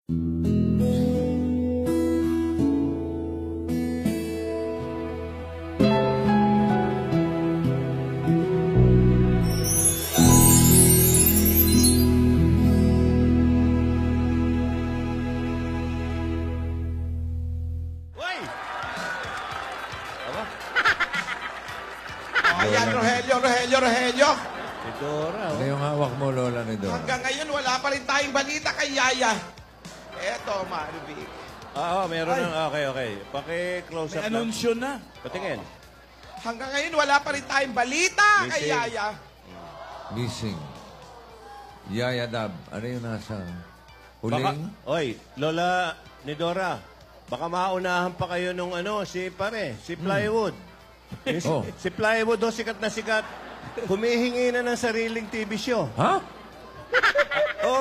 Ayan, Rogelio. Si Dora, Ano yung hawak mo, Lola ni Dora? Hanggang ngayon, wala pa rin tayong balita kay Yaya. Eto, Marvic. Meron na. Okay. Paki-close up May anunsyo na. Patingin. Hanggang ngayon, wala pa rin tayong balita kay Missing. Yaya. Missing. Yaya Dab. Ano yung nasa huling? Lola ni Dora, baka maunahan pa kayo nung si Plywood. Si Plywood, sikat na sikat. Humihingi na ng sariling TV show. Ha?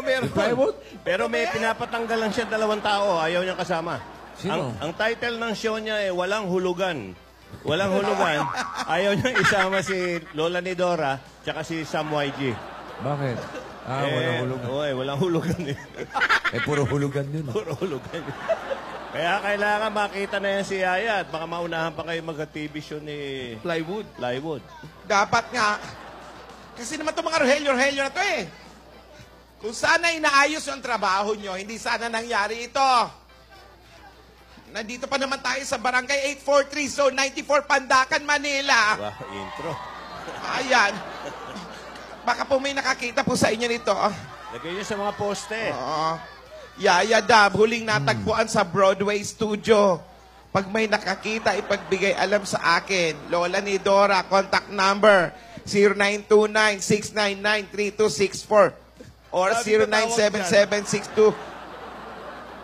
Meron. Si Plywood? Pero may pinapatanggal lang siya 2 tao. Ayaw niyang kasama. Sino? Ang title ng show niya Walang Hulugan. Walang hulugan. Ayaw niyang isama si Lola ni Dora tsaka si Sam YG. Bakit? Walang hulugan. Walang hulugan eh. Puro hulugan yun. Puro hulugan. Kaya kailangan makita na yan si Yaya at baka maunahan pa kayo mag-TV show ni Plywood. Dapat nga. Kasi naman itong mga Rogelio na to eh. Kung sana inaayos yung trabaho nyo, hindi sana nangyari ito. Nandito pa naman tayo sa Barangay 843, Zone 94, Pandacan, Manila. Wow, intro. Ayan. Baka po may nakakita po sa inyo nito. Lagay niyo sa mga poste. Yaya Dab, huling natagpuan sa Broadway Studio. Pag may nakakita, ipagbigay alam sa akin. Lola ni Dora, contact number 0929-699-3264 or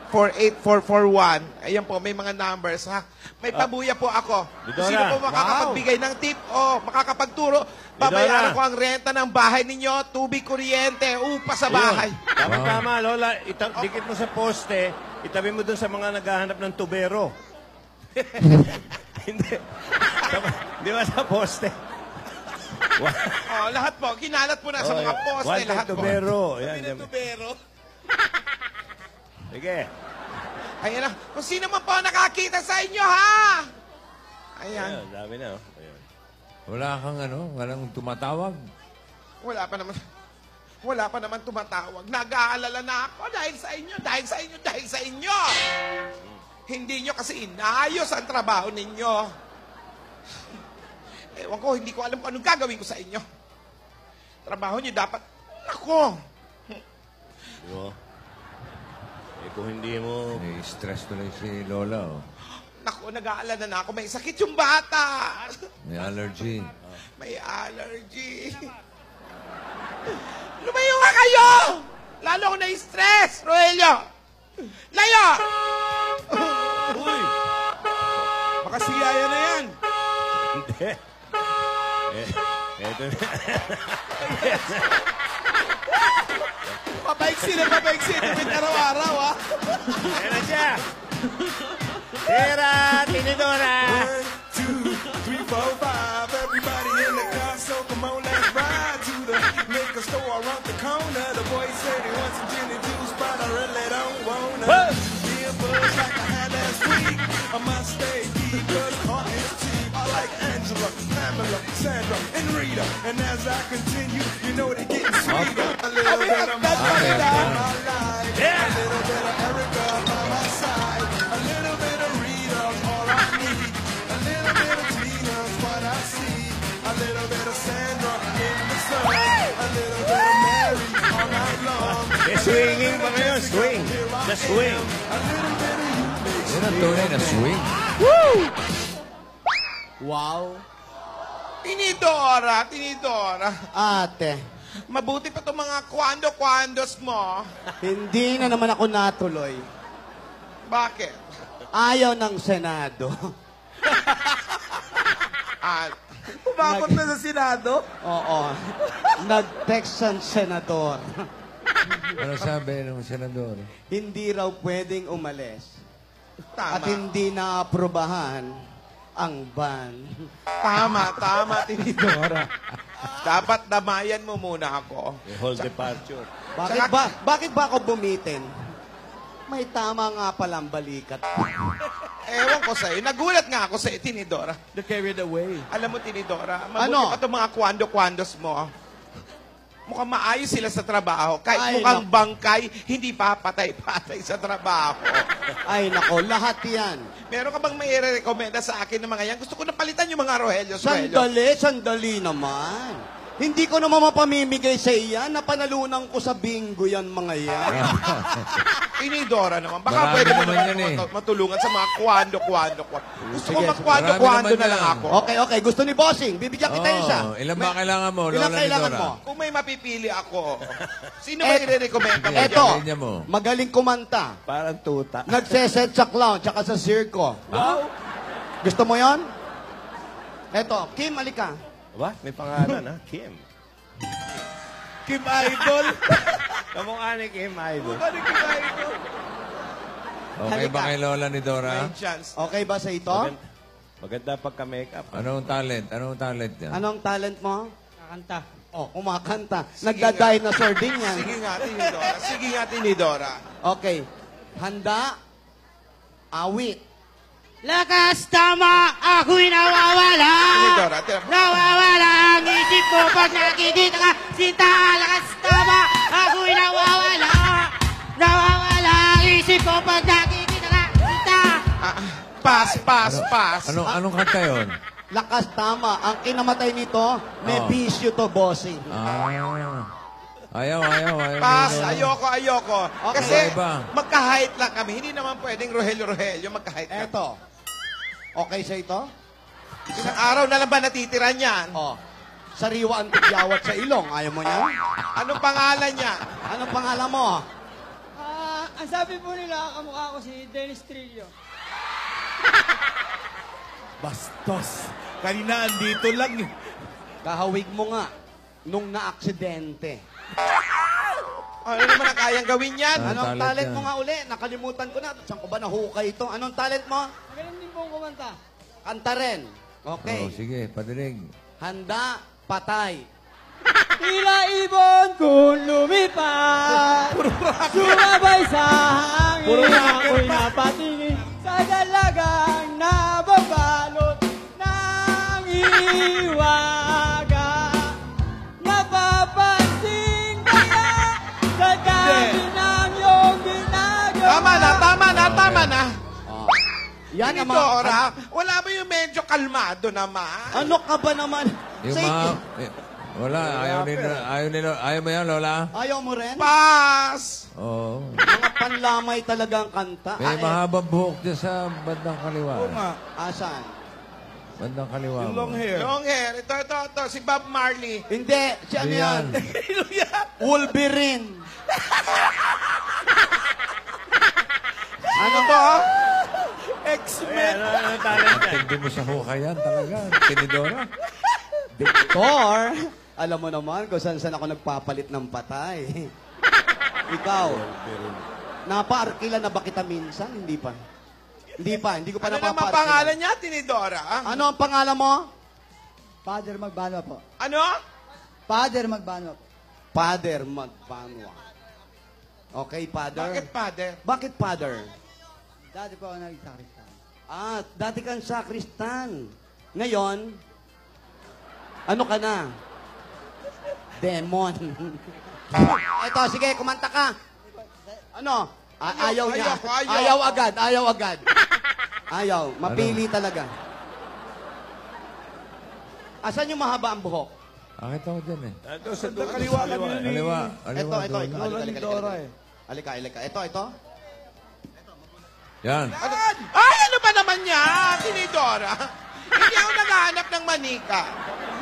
097762-48441. Ayan po, may mga numbers, ha? May pabuya po ako. Dora, Sino po makakapagbigay ng tip o makakapagturo? Babayaran ko ang renta ng bahay ninyo, tubig, kuryente, upa sa bahay. Tama, Lola. Dikit mo sa poste, itabi mo dun sa mga naghahanap ng tubero. Hindi. Di ba sa poste? Lahat po, kinalat po na sa mga poste, lahat po. Tubero. Yan. Tubero. Sige. Ayan na. Kung sino man po nakakita sa inyo, ha? Ayan. Dami na. Ayan. Wala kang walang tumatawag. Wala pa naman tumatawag. Nag-aalala na ako dahil sa inyo. Hindi nyo kasi inayos ang trabaho ninyo. Ewan ko, hindi ko alam kung anong gagawin ko sa inyo. Trabaho nyo dapat, ako. Kung hindi mo... May stress tuloy si Lola. Naku, nag-aalala na ako. May sakit yung bata. May allergy. May allergy. Lumayo nga kayo! Lalo ako na-stress, Rogelio. Layo! Uy! Baka si Yaya na yan. Hindi. Eto na. Papaiksi na. Tumit araw-araw, ha? Ayan na siya. Tira, Tinidora. 1, 2, 3, 4, 5. Everybody in the car, so come on, let's ride to the liquor store around the corner. The boys say they want some gin and juice, but I really don't wanna. Be a buzz like I had last week. I must stay deep, cause heart is cheap. I like Angela, Pamela, Sandra, and Rita. And as I continue, you know they're getting sweeter. A little bit of my life. A little bit of Erica by my side. A little bit of Rita's all I need. A little bit of Tina's what I see. A little bit of Sandra in the sun. A little bit of Mary all night long. Swinging pa ngayon, swing. The swing. A little bit of you makes Yan ang tunay na swing. Wow. Tinidora. Ate, Mabuti pa itong mga kwando-kwandos mo. hindi na naman ako natuloy. Bakit? Ayaw ng Senado. Umakot na sa Senado. Oo. Nag-text ang senador. Ano sabi ng senador? Hindi raw pwedeng umalis. Tama. At hindi na-aprobahan ang ban. Tama, Tinidora. Dapat damayan mo muna ako. Hold departure. Bakit ba ako bumitin? May tama nga palang balikat. Ewan ko sa'yo. Nagulat nga ako sa'yo, Tinidora. The carried away. Alam mo, Tinidora, mabuti Ano? pa itong mga kwando-kwandos mo. Mukhang maayos sila sa trabaho. Kahit Ay, mukhang bangkay, hindi pa patay-patay sa trabaho. Ay, nako, lahat yan. Meron ka bang may i-recommenda sa akin ng mga yan? Gusto ko na palitan yung mga Rogelio. Sandali naman. Hindi ko naman mapamimigay sa iyan. Napanalunan ko sa bingo yan, mga yan. Tinidora naman. Baka Marami pwede mo naman naman yan eh. matulungan sa mga kwando-kwando. Gusto ko Sige, magkwando-kwando marami na naman lang yan. ako. Okay. Gusto ni Bossing. Bibigyan kita isa. Ilan ba kailangan mo, Lola Ilan kailangan Nidora? mo? Kung may mapipili ako, sino ba i-recommenda mo? Sige. Eto, Linya mo. magaling kumanta. Parang tuta. Nagseset sa clown, tsaka sa circo. Gusto mo yon? Eto, Kim, alika. Ba? May pangalan, ha? Kim. Kim Idol. Kamukha ni Kim Idol. Ano Kim Idol? Okay ba kay Lola Nidora? May chance. Okay ba sa ito? Maganda pagka-makeup. Anong talent? Anong talent niya? Anong talent mo? Kakanta. Oh, kumakanta. Sige Nagda-dinosaur din yan. Sige nga, Tinidora. Sige nga, Tinidora. Okay. Handa? Awit. Lakas tama, ako'y nawawala. Tinidora, Nawawala ang isip ko pag nakikita ka. Sinta, lakas tama, ako'y nawawala. Nawawala ang isip ko pag nakikita ka. Sinta. Pass. Anong kanta yun? Lakas tama. Ang kinamatay nito, may Oh. bisyo to, bossing. Ayaw. Pass, Nidora. ayoko. Okay. Kasi Iba. magka-height lang kami. Hindi naman pwedeng Rogelio, magka-height lang. Eto. Okay sa ito? Isang araw na lang ba natitira niyan? Oh. Sariwa ang tigyawat sa ilong. Ayaw mo yan? Anong pangalan niya? Anong pangalan mo? Ang sabi po nila, kamukha ko si Dennis Trillo. Bastos. Kanina andito lang eh. Kahawig mo nga. Nung na-aksidente. Ano naman ang kayang gawin yan? Anong talent talent yan? mo nga uli? Nakalimutan ko na. Saan ko ba nahukay ito? Anong talent mo? Magaling din pong kumanta. Kanta rin. Okay. Oh, sige, padirig. Handa, patay. Tila ibon kung lumipad. Sumabay sa Puro hangin. rocker Ako'y pa. napatingin sa dalagang nababalot ng iwaga. Napapansin kaya sa dami ng iyong ginagawa. Tama na. Oh. Yan ang mga... Tinidora, wala ba yung medyo kalmado naman? Ano ka ba naman? Yung Say- mga... Wala, ayaw mo yan, Lola? Ayaw mo rin? Pass! Oo. Mga panlamay talagang kanta. May mahabang buhok dyan sa bandang kaliwa. Oo nga. Asan? Bandang kaliwa Yung mo. long hair. Long hair. Ito. Si Bob Marley. Hindi. Si ano yan? Yan. Wolverine. Ano to? X-Men. Ano talent yan? Hindi mo sa hukay yan talaga. Tinidora. Victor, alam mo naman kung saan ako nagpapalit ng patay. Ikaw, napaarkila na ba kita minsan? Hindi pa. Hindi ko pa Ano naman napapaarkila. pangalan niya, Tinidora? Ano ang pangalan mo? Father Magbanwa po. Ano? Father Magbanwa po. Father Magbanwa. Okay, Father. Bakit, Father? Bakit Father? Dati po ako nag-sakristan. Dati kang sakristan. Ngayon, ano ka na? Demon. Eto, sige, kumanta ka. Ano? Ayaw niya. Ayoko. Ayaw agad. Ayaw. Mapili talaga. Asan yung mahaba ang buhok? Akit ako dyan eh. Ito sa dulo. Kaliwa kanina ni... Kaliwa. Ito. Lola Nidora eh. Alika. Ito. Yan. Ay, ano ba naman yan, Tinidora? Hindi ako naghahanap ng manika.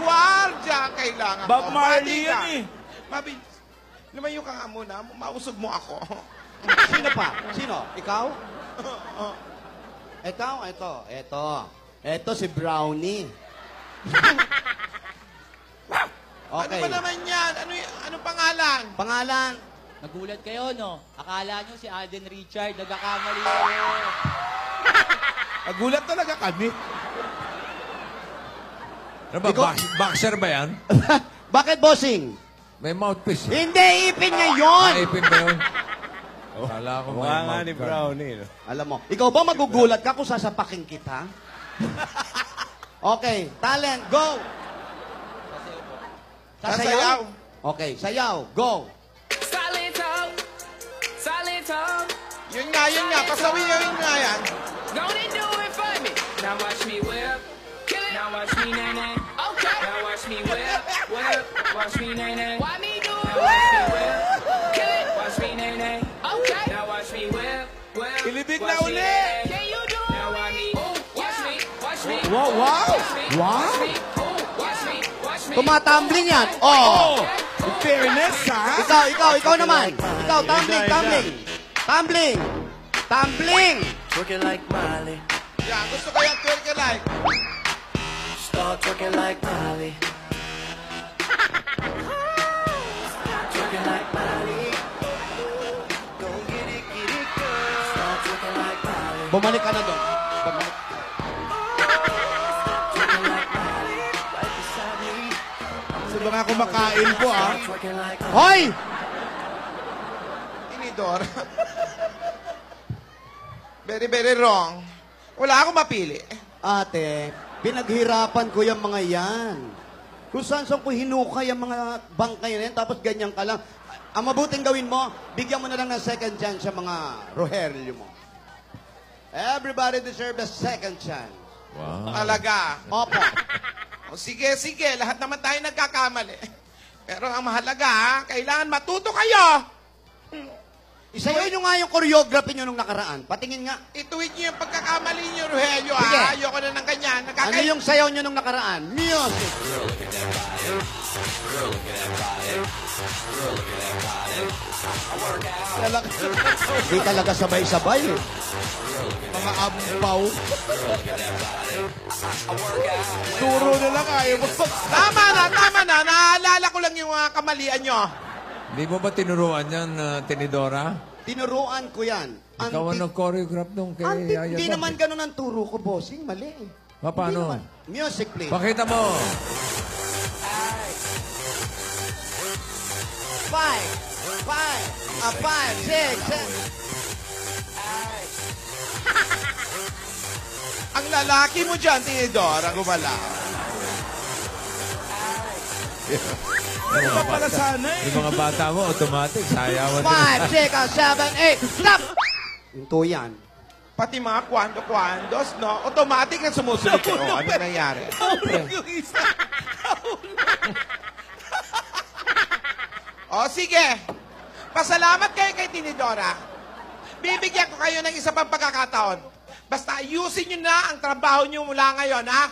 Guardia ang kailangan Bob ko. Marley Manika. yan eh. Lumayo ka nga muna. Mausog mo ako. Sino pa? Sino? Ikaw? Ito si Brownie. Ano Okay. ba naman yan? Anong pangalan? Pangalan? Nagulat kayo, no? Akala nyo si Alden Richard, nagkakamali kayo. Nagulat talaga kami. Ano ba? Boxer ba yan? Bakit, bossing? May mouthpiece. Hindi, ipin niya yun! Naipin ba yun? Kala ko Mukha nga mug ni ka. Brownie. No? Alam mo, ikaw ba magugulat ka kung sasapakin kita? Okay, talent, go! Sasayaw. Okay, sayaw, go! Silent talk, silent talk. Yun nga. Pasawin yun nga yan. Gonna do it for me. Now watch me whip. Kill it. Now watch me nay nay. Okay. Now watch me whip. Watch me nay nay. Why me do it? Now watch me whip. Kill it. Watch me nay nay. Okay. Now watch me whip. Ilibig na Watch me, uli. nay, nay. Can you do it? Now watch me. Watch me. Watch me. Wow! Watch me. Wow. Watch me. Watch me. Watch me. Tumatambling yan. Oh! In fairness, ha? Ikaw naman. Ikaw, tumbling. Tumbling! Twerking like Miley. Yan, gusto ko yung twerk like. Start twerking like Miley. Twerking like Miley. Go get it, girl. Start twerking like Miley. Bumalik ka na doon. Bumalik. Twerking like Miley. Right beside me. Sa mga kumakain po, ha? Twerking like Miley. Hoy! Tinidor. Very, very wrong. Wala akong mapili. Ate, pinaghirapan ko yung mga yan. Kung saan ko hinukay ang mga bangkay na yan, tapos ganyan ka lang. Ang mabuting gawin mo, bigyan mo na lang ng second chance sa mga Rogelio mo. Everybody deserves a second chance. Wow. Talaga. Opo. O sige. Lahat naman tayo nagkakamali. Pero ang mahalaga, kailangan matuto kayo. Isayaw nyo nga yung choreography nyo nung nakaraan. Patingin nga. Ituwid niyo yung pagkakamali niyo, Rogelio. Sige. Ayoko na ng ganyan. Ano yung sayaw nyo nung nakaraan? Music! Hindi talaga sabay-sabay eh. Mga ampaw. Turo na lang, ayaw mo. Tama na. Naalala ko lang yung mga kamalian nyo. Hindi mo ba tinuruan yan, Tinidora? Tinuruan ko yan. Ikaw ang nag-choreograph nung kay Yaya Hindi Bob. naman ganun ang turo ko, bossing. Mali eh. Paano? Hindi naman. Music, please. Pakita mo. 5, 6, 7. Ang lalaki mo dyan, Tinidor, ang gumala. Ano ba pala sana eh? Yung mga bata mo, automatic, sayawan 5, 6, 7, 8. Stop! Ito yan. Pati mga kwando-kwandos, no? Automatic na sumusunod kayo. Ano nangyari? Yung isa. O, sige. Pasalamat kayo kay Tinidora. Bibigyan ko kayo ng isa pang pagkakataon. Basta ayusin nyo na ang trabaho nyo mula ngayon, ha?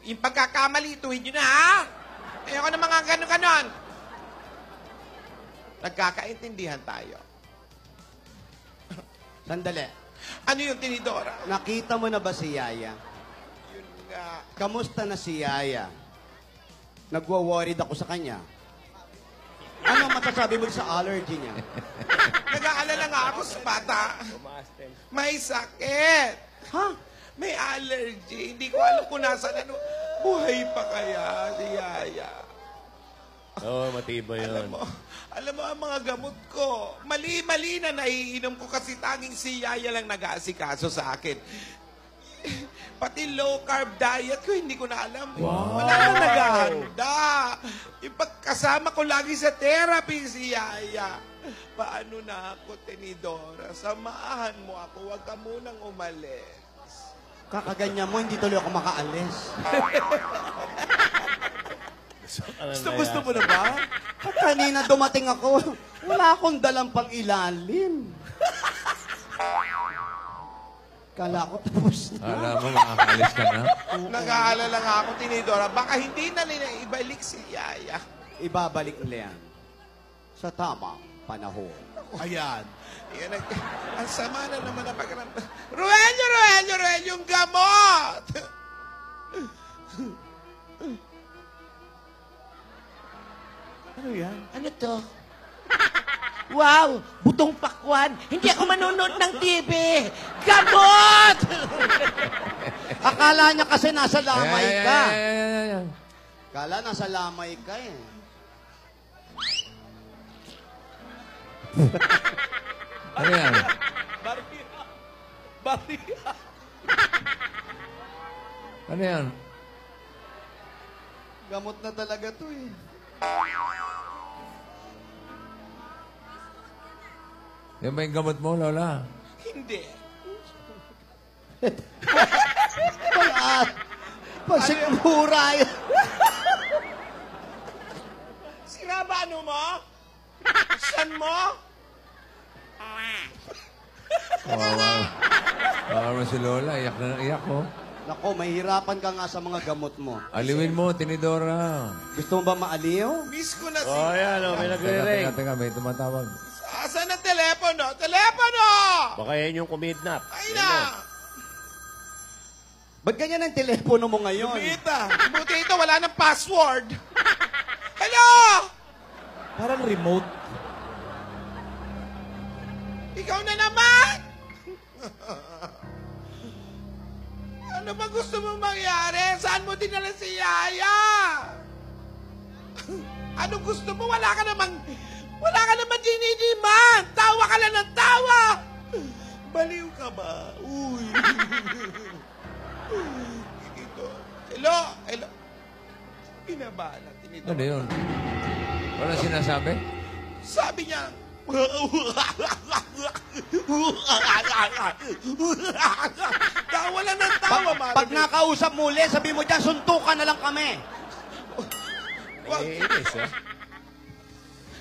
Yung pagkakamali, tuwid nyo na, ha? Ayoko na mga ganon-ganon. Nagkakaintindihan tayo. Sandali. Ano yung Tinidora? Nakita mo na ba si Yaya? Yun nga. Kamusta na si Yaya? Nagwa-worried ako sa kanya. Ano masasabi mo sa allergy niya? Nag-aalala nga ako sa bata. May sakit. Ha? May allergy. Hindi ko alam kung nasaan ano. Buhay pa kaya si Yaya. Oo, matibay yun. Alam mo ang mga gamot ko. Mali-mali na naiinom ko kasi tanging si Yaya lang nag-aasikaso sa akin. Pati low-carb diet ko, hindi ko na alam. Wala na naghahanda. Yung pagkasama ko lagi sa therapy si Yaya. Paano na ako, Tinidora? Samahan mo ako. Huwag ka munang umalis. Kakaganyan mo, hindi tuloy ako makaalis. Gusto mo na ba? At kanina dumating ako, wala akong dalang pang ilalim. Kala ko tapos na. Alam mo, makakalis ka na. Nag-aalala nga ako, Tinidora. Baka hindi na nila ibalik si Yaya. Ibabalik nila yan sa tamang panahon. Ayan. Yan, ang sama na naman na pagkaramdam. Roelio, yung gamot! Ano yan? Ano to? Wow! Butong pakwan! Hindi ako manonood ng TV! Gamot! Akala niya kasi nasa lamay ka. Ayan. Akala nasa lamay ka eh. Ano yan? Bariya. Bariya. Ano yan? Gamot na talaga to eh. Yan ba yung gamot mo, Lola? Hindi. Pasikmura yan. Sira ba ano mo? San mo? Kawawa si Lola. Iyak na iyak, oh. Nako, mahirapan ka nga sa mga gamot mo. Aliwin mo, Tinidora. Gusto mo ba maaliw? Miss ko na si... Oh, yan, oh, may nagre-ring. Teka, may tumatawag. Asan ang telepono? Telepono! Baka yan yung kumidnap. Ay na! Ba't ganyan ang telepono mo ngayon? Kumita! Buti ito, wala ng password. Hello! Parang remote. Ikaw na naman! Ano ba gusto mong mangyari? Saan mo dinala si Yaya? Ano gusto mo? Wala ka naman dinidiman! Tawa ka lang ng tawa! Baliw ka ba? Uy! Ito. Hello? Hello? Pinabalat. Ano yun? Wala sinasabi? Sabi niya, tawa lang ng tawa, Marvin. Pag nakausap muli, sabi mo dyan, suntukan na lang kami.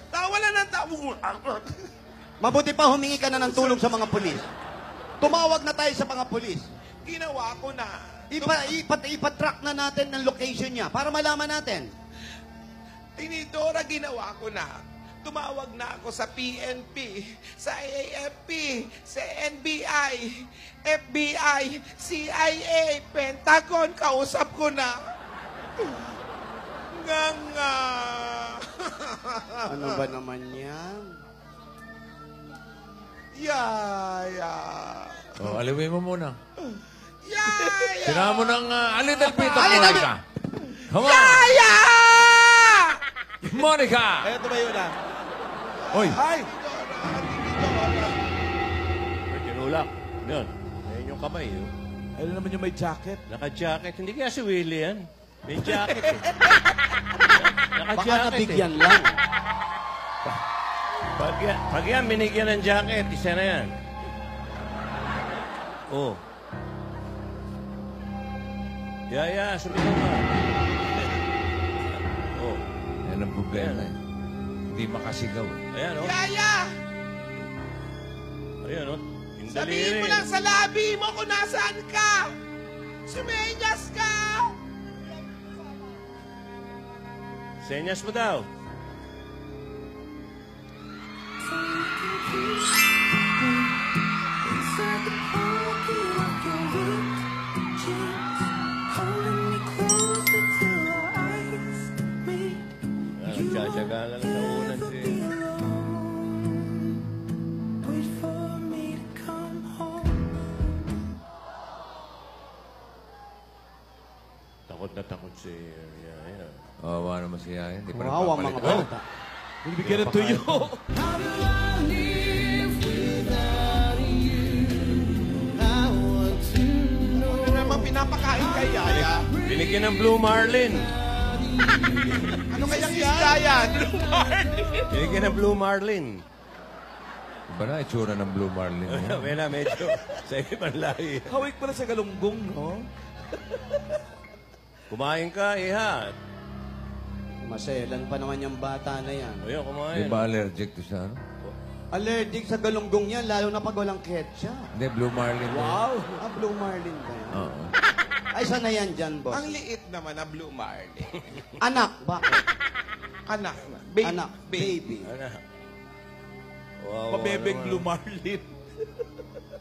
Tawa lang ng tawa. Mabuti pa humingi ka na ng tulong sa mga pulis. Tumawag na tayo sa mga pulis. Ginawa ko na. Ipatrack na natin ng location niya para malaman natin. Tinidora, ginawa ko na. Tumawag na ako sa PNP, sa AFP, sa NBI, FBI, CIA, Pentagon, kausap ko na. Nga. Ano ba naman yan? Yaya. Oh, aliwin mo muna. Yaya. Sinahan mo ng a little bit of A little Monica. Come on! Yaya! Monica! Ay, tumayo na. Oy! Ay! May tinulak. Yun. Ayan yung kamay. Yun. Ayun naman yung may jacket. Naka-jacket. Hindi kaya si Willie yan. May jacket eh. Baka Naka-jacket nabigyan eh. lang. Pag yan, binigyan ng jacket, isa na yan. Oh. Yaya, sumigaw ka. Oh. Yan ang problema eh. Hindi makasigaw eh. Ayan, oh. Yaya! Ayan, oh. Yung Sabihin daliri. mo lang sa labi mo kung nasaan ka. Sumenyas ka. Senyas mo daw. Inside the pocket of your ripped jeans, holding me closer till our eyes meet. Nagtsatsaga lang sa unan si... Wait for me to come home. Takot na takot si Yaya. Wawa naman si Yaya. Hindi pa Wow, ang mga nagpapalit. bata. Binibigyan ng tuyo. Ano naman pinapakain kay Yaya? Binigyan ng Blue Marlin. Ano kayang isda yan? Binigyan ng Blue Marlin. Iba na itsura ng Blue Marlin. Wala, medyo sa ibang lahi. Hawik pala sa galunggong, no? Kumain ka, iha. Maselan pa naman yung bata na yan. Ayun, Di kumain. ba allergic to sa ano? Allergic sa galunggong yan, lalo na pag walang ketchup. Hindi, Blue Marlin. Wow! Ah, Blue Marlin ba yan? Oo. Ay, saan na yan dyan, boss? Ang liit naman na Blue Marlin. Anak, bakit? Anak na. Baby. Anak, baby. Ano? Wow, Pabebeng ano, Blue Marlin.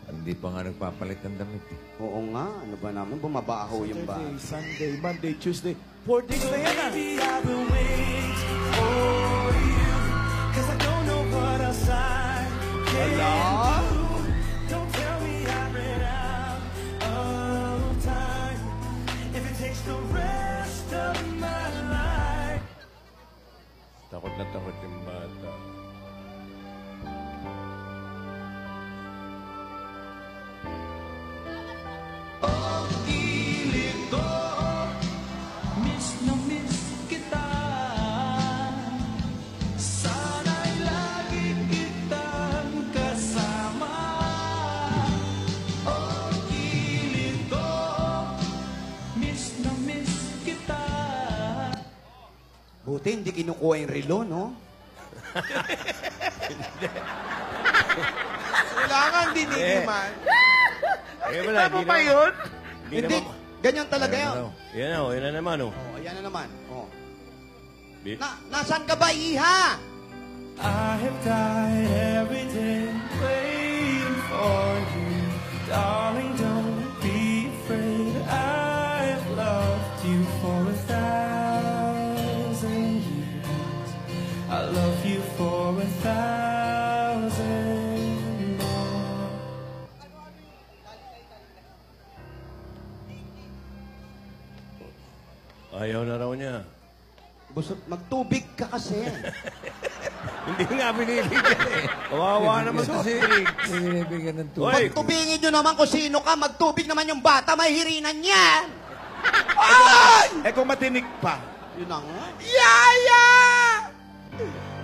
Hindi pa nga nagpapalit ng damit eh. Oo nga, ano ba namin? Bumabaho yung ba? Saturday, Sunday, Monday, Tuesday. 4 days na yan, ah. Baby, I've been waiting for you, 'cause I don't know what else I can do. Don't tell me I ran out of time. If it takes the rest of my life. Takot na takot yung bata. Buti hindi kinukuha yung relo, no? Kailangan dinidiman. Eh, wala, di ba yun? Hindi, ganyan talaga yun. Yan na naman, oh. Oh, ayan na naman. Oh. Di- Nasaan ka ba, Iha? I have died every day waiting for you. Darling, don't be afraid. I've loved you for 1,000 years. I love you for 1,000 more. Ayaw na raw niya. Magtubig ka kasi. Hindi nga binibigyan eh. Kawawa naman to si Rick. Binibigyan ng tubig. Hoy, Magtubingin nyo naman kung sino ka. Magtubig naman yung bata. May hirinan yan. Eh kung matinik pa. Yun na nga. Yaya!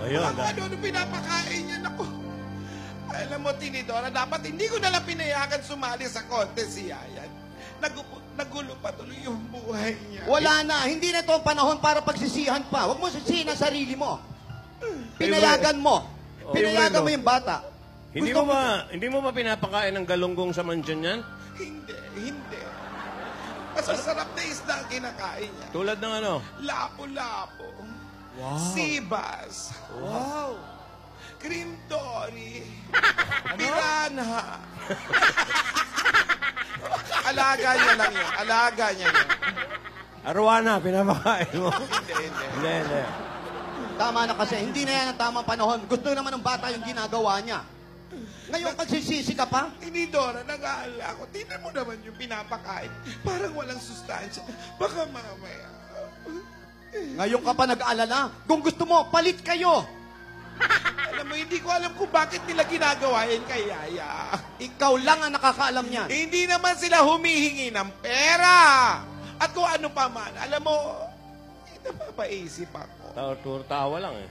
ayun. Ano pinapakain niya? Naku. Alam mo, Tinidora, dapat hindi ko nalang pinayagan sumali sa contest si Yayan. Nagulo pa tuloy yung buhay niya. Wala na. Hindi na to ang panahon para pagsisihan pa. Huwag mo sisihin ang sarili mo. Pinayagan mo. Pinayagan mo yung bata. Hindi mo ba pinapakain ng galunggong sa mansyon yan? Hindi. Masasarap na isda ang kinakain niya. Tulad ng ano? Lapo-lapo. Wow. Sibas. Wow. Cream dory. Piranha. Alaga niya lang yun. Alaga niya yun. Arwana, pinapakain mo. Hindi. Tama na kasi. Hindi na yan ang tamang panahon. Gusto naman ng bata yung ginagawa niya. Ngayon, pagsisisi ka pa? Hindi, Dora, nag-aalala ko. Tingnan mo naman yung pinapakain. Parang walang sustansya. Baka mamaya. Ngayon ka pa nag-aalala? Kung gusto mo, palit kayo. Alam mo, hindi ko alam kung bakit nila ginagawa yan kay Yaya. Ikaw lang ang nakakaalam niyan. Hindi naman sila humihingi ng pera. At kung ano pa man, alam mo, napapaisip ako. Tawa lang eh.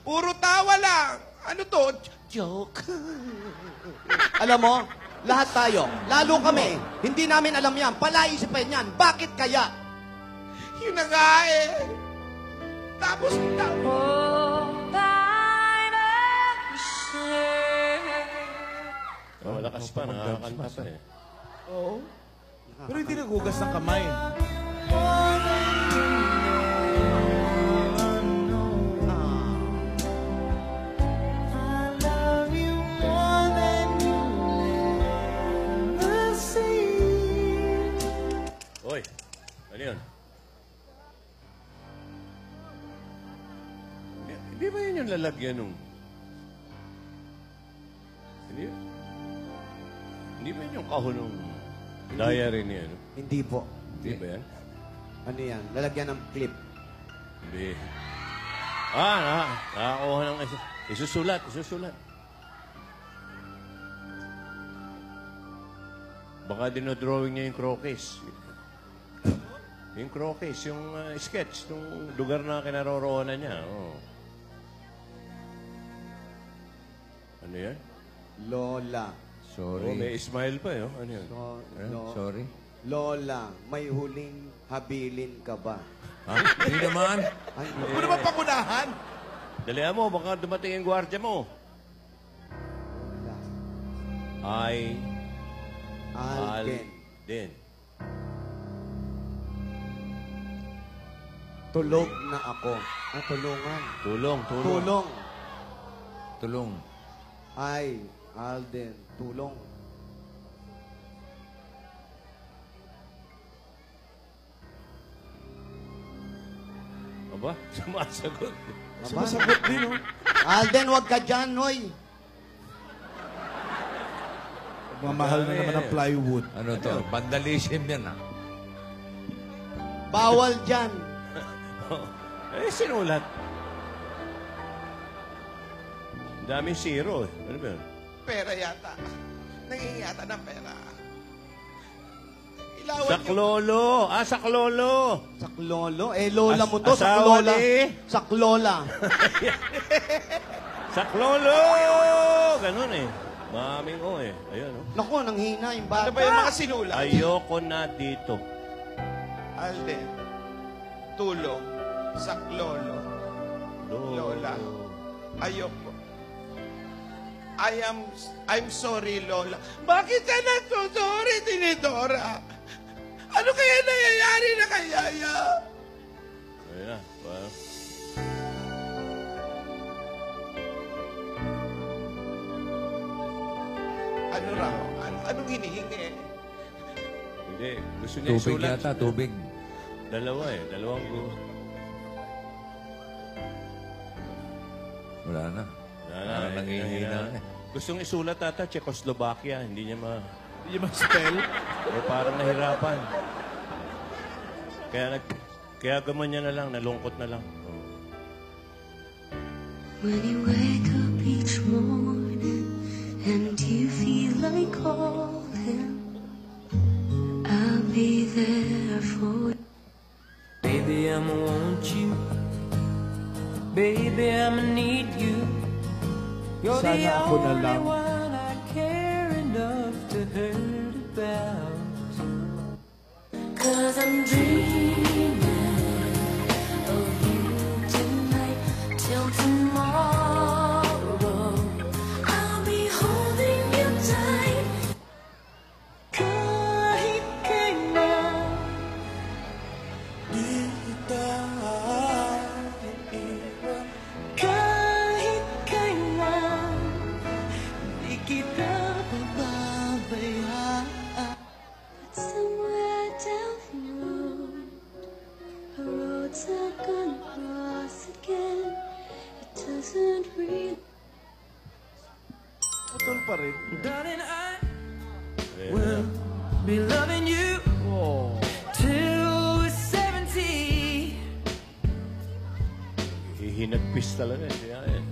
Puro tawa lang. Ano to? Joke. Alam mo, lahat tayo, lalo kami, hindi namin alam yan. Palaisipan yan. Bakit kaya? Yun na nga eh. Tapos, Malakas pa, nakakanta pa eh. Oo. Pero hindi nagugas ng kamay. Hoy, ano yun? Hindi ba yun yung lalagyan nung... Hindi ba yun yung kahon nung diary niya, no? Hindi po. Hindi ba yan? Ano yan? Lalagyan ng clip. Hindi. Nakakuha ng isusulat. Baka dinodrawing niya yung croquis. Yung croquis, yung sketch, yung lugar na kinaroroonan niya. Oh. Ano yan? Lola. Sorry. Oh, may smile pa, eh. Ano yan? Sorry. Lola, may huling habilin ka ba? Ha? Hindi naman. Ay, Ano naman pangunahan? Dalihan mo, baka dumating yung gwardiya mo. Lola. Alden. Alden. Tulog na ako. Tulungan. Tulong. Tulong. Ay, Alden, tulong. Aba, sumasagot. Sumasagot din, oh. Alden, wag ka dyan, hoy. Mamahal na naman ang plywood. Ano to? Vandalism yan, ha? Bawal dyan. Sinulat. Daming zero, eh. Ano ba yun? pera yata. Nangingin yata ng pera. Ilawan Saklolo. Saklolo. Saklolo? Lola mo to. Asawa Saklola. ni... Saklola. Saklolo! Ganun eh. Maming o eh. Ayun oh. Naku, nanghina yung bata. Ano ba yung mga sinulat? Ayoko na dito. Alden, tulong. Saklolo. Lolo. Lola. Ayoko. I'm sorry, Lola. Bakit ka nagsusorry, Tinidora? Ano kaya nangyayari na kay Yaya? Ayun na. Well, Ano raw? Anong hinihingi? hindi. Gusto niya Tubig isulat. yata, tubig. Dalawa eh. Dalawang gusto. Wala na. Parang nangihina na eh. Gustong isulat ata, Czechoslovakia. Hindi niya Yung mag-spell. O parang nahirapan. Kaya ganyan na lang, nalungkot na lang. When you wake up each morning and you feel like calling, I'll be there for you. Baby, I'ma want you. Baby, I'ma need you. You're the Sana ako na only lang. one I care enough to hurt about. 'Cause I'm dreaming of you tonight till tomorrow. I'll be holding you tight. Kahit kailan. Kahit kailan. Di kita pababayaan. But somewhere down the road, a road's not gonna cross again. It doesn't really. Putol pa rin. Darling, I will be loving you Oh. till we're 70. Hihinagpis talaga eh. Siya eh.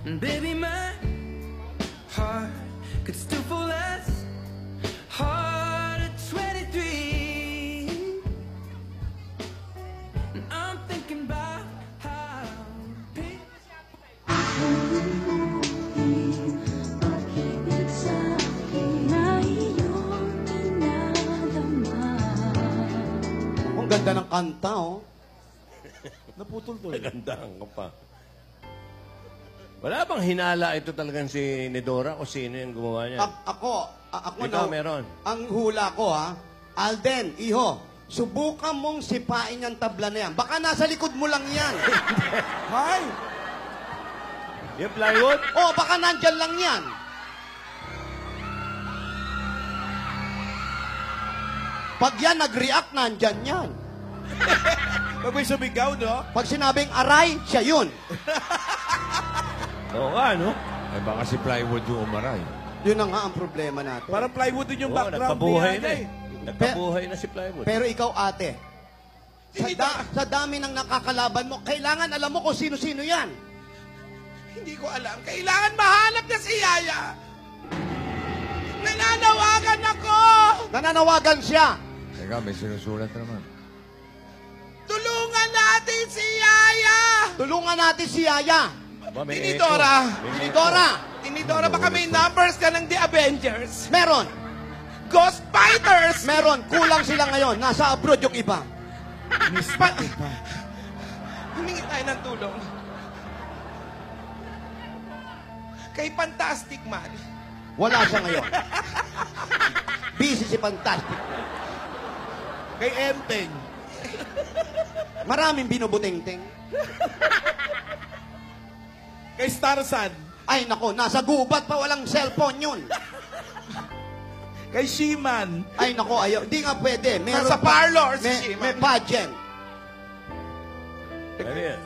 And baby, my heart could still fall as hard at 23. And I'm thinking about how big Pag-ibig sa akin na iyong dinadama. Ang ganda ng kanta, oh. Naputol to. Nagandaan ka pa. Wala bang hinala ito talagang si Nidora o sino yung gumawa niya? Ako Ikaw na, meron. ang hula ko, ha? Alden, iho, subukan mong sipain yung tabla na yan. Baka nasa likod mo lang yan. Hi! Yung plywood? Oh, baka nandyan lang yan. Pag yan nag-react, nandyan yan. Pag may sumigaw, no? Pag sinabing aray, siya yun. Oo nga, no? Eh baka si plywood yung umaray. Yun na nga ang problema natin. Parang plywood din yung Oo, background nagpabuhay niya, na eh. Nagpabuhay na si plywood. Pero ikaw, ate, sa dami ng nakakalaban mo, kailangan alam mo kung sino-sino yan. Hindi ko alam. Kailangan mahanap na si Yaya. Nananawagan ako! Nananawagan siya. Teka, may sinusulat naman. Tulungan natin si Yaya! Tulungan natin si Yaya. Ba, may Tinidora! echo. May Tinidora! Tinidora, baka may numbers ka ng The Avengers. Meron. Ghost Fighters! Meron. Kulang sila ngayon. Nasa abroad yung iba. Humingi tayo ng tulong. Kay Fantastic Man. Wala siya ngayon. Busy si Fantastic. Kay Enteng. Maraming binubuting-ting. Kay Starsan. Ay, nako, nasa gubat pa, walang cellphone yun. Kay She-Man. Ay, nako, ayaw. Hindi nga pwede. Nasa parlor si She-Man. May pageant. Ano yan?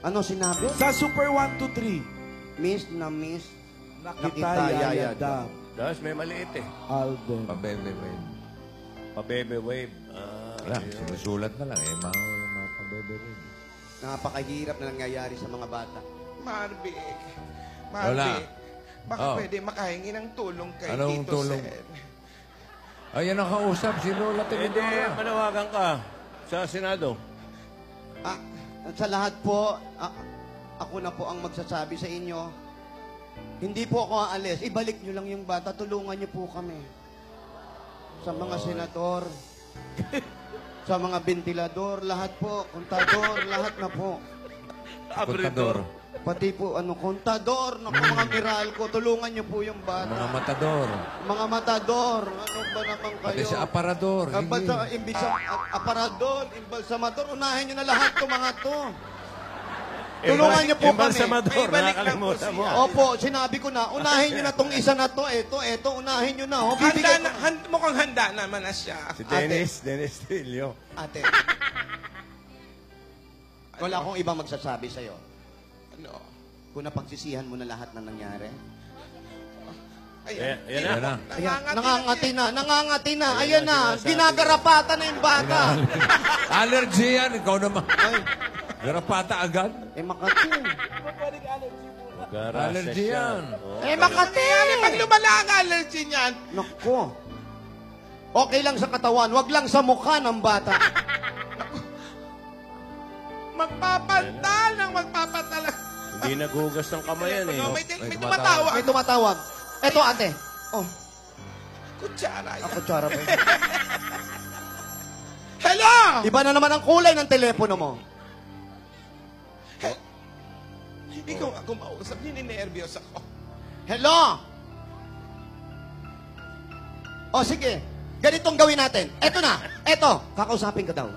Ano sinabi? Sa Super 123. Miss na miss. Nakita Yaya Dab. Tapos may maliit eh. Alden. Pabebe, wave. Pabebe wave. Wala, sinusulat na lang eh. Mga pabebe, wave. Napakahirap na nangyayari sa mga bata. Marvic. Wala. Baka Oh. pwede makahingi ng tulong kay Anong Tito tulong? Sen. Ayan ang kausap, si Lola Hindi, Tinidora. manawagan ka sa Senado. Ah, sa lahat po, ako na po ang magsasabi sa inyo. Hindi po ako aalis. Ibalik nyo lang yung bata. Tulungan nyo po kami. Sa mga senador. Sa mga ventilador, lahat po. Kontador, lahat na po. Kontador. Pati po, kontador. Naku, mga Meralco, tulungan niyo po yung bata. Mga matador. Mga matador. Ano ba naman kayo? Pati sa aparador. Aparador, imbalsamador. Unahin niyo na lahat to mga to. Tulungan niyo po kami. Embalsamador, May balik lang nakakalimutan po mo. siya. Opo, sinabi ko na. Unahin niyo na tong isa na to. Eto, unahin niyo na. Bibigay ko. Mukhang handa naman na siya. Si Dennis Trillo. Ate. Wala akong ibang magsasabi sa'yo. Ano? Kung napagsisihan mo na lahat ng nangyari. Ayan. Ayan na. Nangangati na. Ayan na. Ginagarapata na yung bata. Allergy yan. Ikaw naman. Ay, Garapata agad. Makati. Allergy yan. Makati. Pag lumala ang allergy niyan, Naku. Okay lang sa katawan, wag lang sa mukha ng bata. magpapantal ng magpapantal. Hindi nagugas ng kamay yan eh. May tumatawag. May tumatawag. Eto, ate. Oh, Kutsara yan. ako tsara pa. Hello! Iba na naman ang kulay ng telepono mo. Ikaw ako mausap. Nininervyos ako. Hello? O sige, ganitong gawin natin. Eto na, eto, kakausapin ka daw.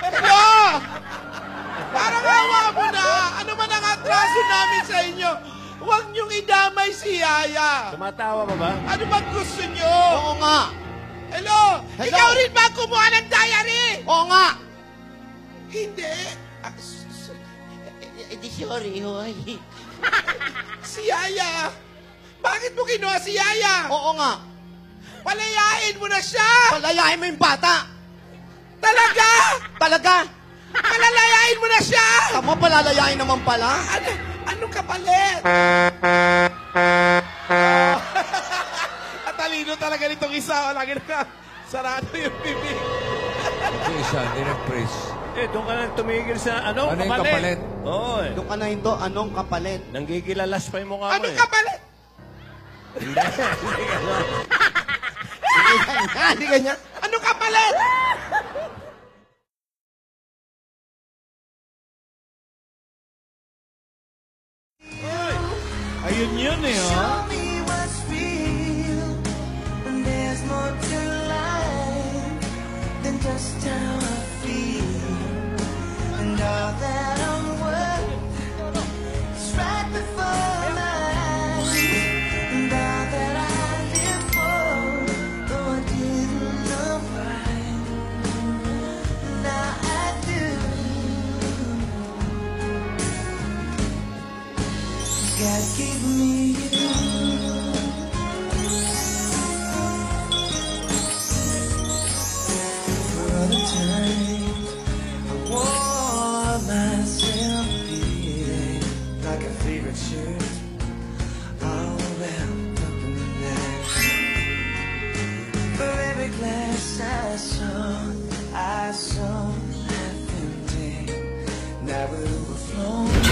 Hello! Parang awa mo na. Ano man ang atraso namin sa inyo? Huwag niyong idamay si Yaya. Tumatawa ka ba? Ano bang gusto niyo? Oo nga. Hello? Hello? Ikaw rin ba kumuha ng diary? Oo nga. Hindi. Sorry, hoy. Si Yaya. Bakit mo kinuha si Yaya? Oo nga. Palayain mo na siya. Palayain mo yung bata. Talaga? Talaga? Palalayain mo na siya. Tama, palalayain naman pala. Anong kapalit? At talino talaga nitong isa. Lagi na sarado yung bibig. Ito isa, direct praise. Doon ka na tumigil sa Ano yung kapalit? Oo eh. Doon ka na hinto, anong kapalit? Nanggigilalas pa yung mukha mo Anong eh. kapalit? Hindi. Hindi ganyan. Anong kapalit? Ayun yun eh, oh. Show me what's real when there's more to life than just how I feel. And all that I'm worth is right before my eyes. And all that I live for, though I didn't know why, now I do. God gave me you. For all the times I wore myself feeling like a favorite shirt, all wrapped up in that. For every glass I saw half empty, now overflowing.